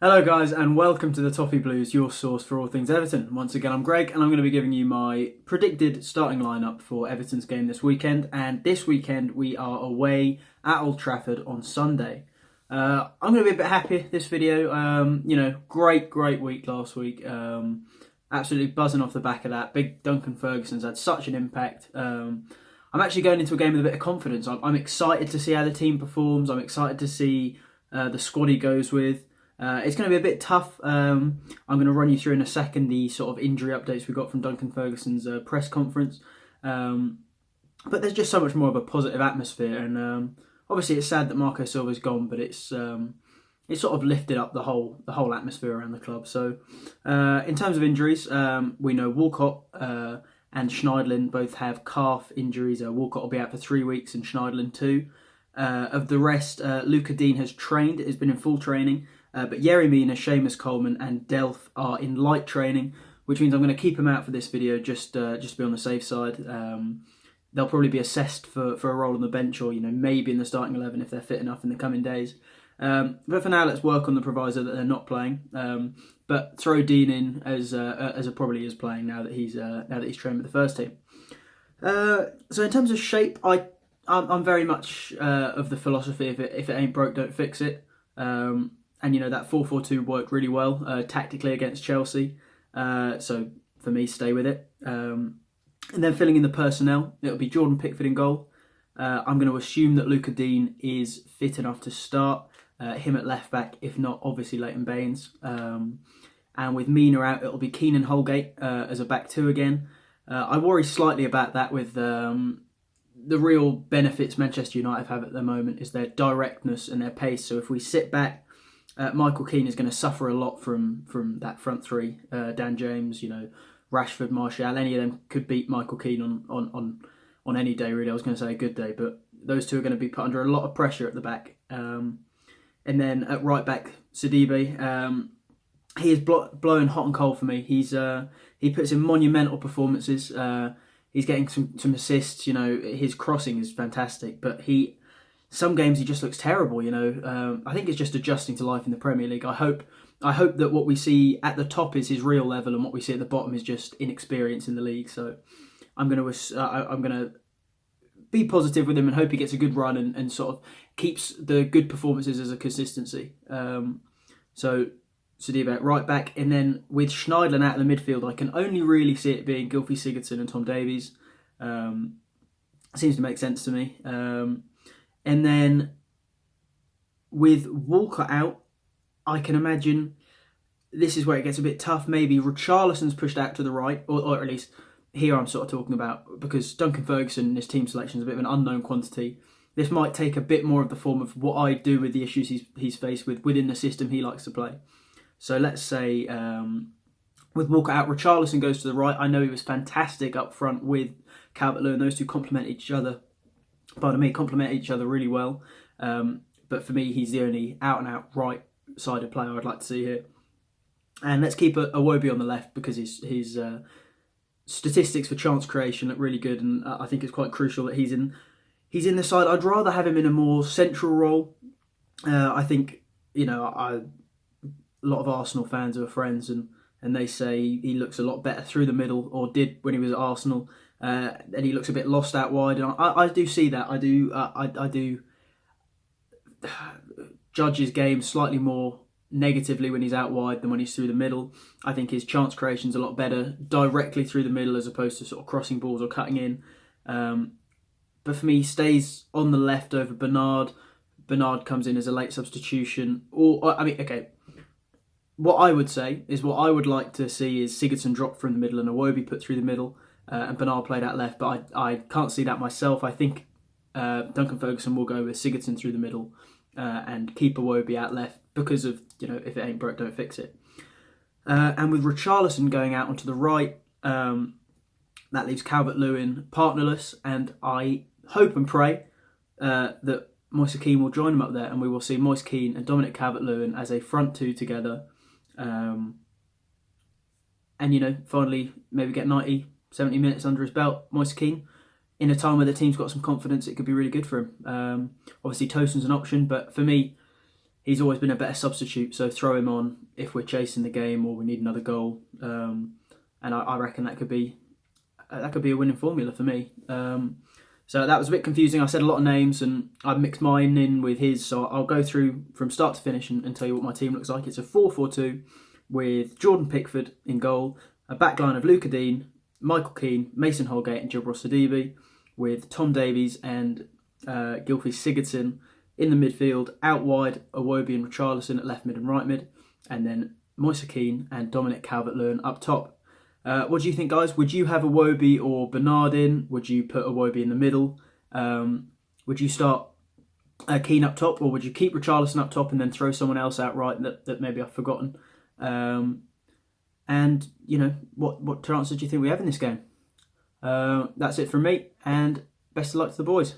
Hello guys and welcome to the Toffee Blues, your source for all things Everton. Once again I'm Greg and I'm going to be giving you my predicted starting lineup for Everton's game this weekend, and this weekend we are away at Old Trafford on Sunday. I'm going to be a bit happy this video, great week last week, absolutely buzzing off the back of that. Big Duncan Ferguson's had such an impact. I'm actually going into a game with a bit of confidence. I'm excited to see how the team performs. I'm excited to see the squad he goes with. It's going to be a bit tough. I'm going to run you through in a second the sort of injury updates we got from Duncan Ferguson's press conference. But there's just so much more of a positive atmosphere, and obviously it's sad that Marco Silva's gone, but it's sort of lifted up the whole atmosphere around the club. So in terms of injuries, we know Walcott and Schneiderlin both have calf injuries. Walcott will be out for 3 weeks and Schneiderlin 2. Of the rest, Luca Dean has been in full training. But Yerry Mina, Seamus Coleman and Delph are in light training, which means I'm going to keep them out for this video just to be on the safe side. They'll probably be assessed for a role on the bench, or maybe in the starting 11 if they're fit enough in the coming days. But for now, let's work on the proviso that they're not playing. But throw Dean in as probably is playing now that he's trained with the first team. So in terms of shape, I'm very much of the philosophy if it ain't broke, don't fix it. And that 4-4-2 worked really well tactically against Chelsea. So for me, stay with it. And then filling in the personnel, it'll be Jordan Pickford in goal. I'm going to assume that Luca Dean is fit enough to start. Him at left back, if not, obviously Leighton Baines. And with Mina out, it'll be Keenan Holgate as a back two again. I worry slightly about that with the real benefits Manchester United have at the moment is their directness and their pace. So if we sit back, Michael Keane is going to suffer a lot from that front three. Dan James, Rashford, Martial, any of them could beat Michael Keane on any day, really. I was going to say a good day, but those two are going to be put under a lot of pressure at the back. And then at right back, Sidibe, he is blowing hot and cold for me. He puts in monumental performances. He's getting some assists. His crossing is fantastic, but some games he just looks terrible. I think it's just adjusting to life in the Premier League. I hope that what we see at the top is his real level, and what we see at the bottom is just inexperience in the league. So I'm gonna be positive with him and hope he gets a good run and sort of keeps the good performances as a consistency. So Sidibe at right back, and then with Schneiderlin out in the midfield, I can only really see it being Gylfi Sigurdsson and Tom Davies. Seems to make sense to me. And then with Walcott out, I can imagine this is where it gets a bit tough. Maybe Richarlison's pushed out to the right, or at least here I'm sort of talking about, because Duncan Ferguson and his team selection is a bit of an unknown quantity. This might take a bit more of the form of what I do with the issues he's faced with within the system he likes to play. So let's say with Walcott out, Richarlison goes to the right. I know he was fantastic up front with Calvert-Lewin. Those two complement each other really well. But for me, he's the only out-and-out right-sided player I'd like to see here. And let's keep Iwobi on the left, because his statistics for chance creation look really good, and I think it's quite crucial that he's in the side. I'd rather have him in a more central role. I think a lot of Arsenal fans are friends, and they say he looks a lot better through the middle, or did when he was at Arsenal. And he looks a bit lost out wide, and I do see that. I do judge his game slightly more negatively when he's out wide than when he's through the middle. I think his chance creation's a lot better directly through the middle as opposed to sort of crossing balls or cutting in. But for me, he stays on the left over Bernard. Bernard comes in as a late substitution. What I would say is what I would like to see is Sigurdsson drop from the middle and Iwobi put through the middle. And Bernard played out left, but I can't see that myself. I think Duncan Ferguson will go with Sigurdsson through the middle and keep Iwobi out left because of, if it ain't broke, don't fix it. And with Richarlison going out onto the right, that leaves Calvert-Lewin partnerless, and I hope and pray that Moise Kean will join him up there, and we will see Moise Kean and Dominic Calvert-Lewin as a front two together. And finally maybe get 90, 70 minutes under his belt, Moise Kean, in a time where the team's got some confidence. It could be really good for him. Obviously Tosun's an option, but for me, he's always been a better substitute. So throw him on if we're chasing the game or we need another goal. And I reckon that could be a winning formula for me. So that was a bit confusing. I said a lot of names and I mixed mine in with his. So I'll go through from start to finish and tell you what my team looks like. It's a 4-4-2 with Jordan Pickford in goal, a backline of Luca Dean, Michael Keane, Mason Holgate and Djibril Sidibe, with Tom Davies and Gylfi Sigurdsson in the midfield. Out wide, Iwobi and Richarlison at left mid and right mid, and then Moise Keane and Dominic Calvert-Lewin up top. What do you think, guys? Would you have Iwobi or Bernard in? Would you put Iwobi in the middle? Would you start Keane up top, or would you keep Richarlison up top and then throw someone else out right that maybe I've forgotten? And, you know, what chances do you think we have in this game? That's it from me, and best of luck to the boys.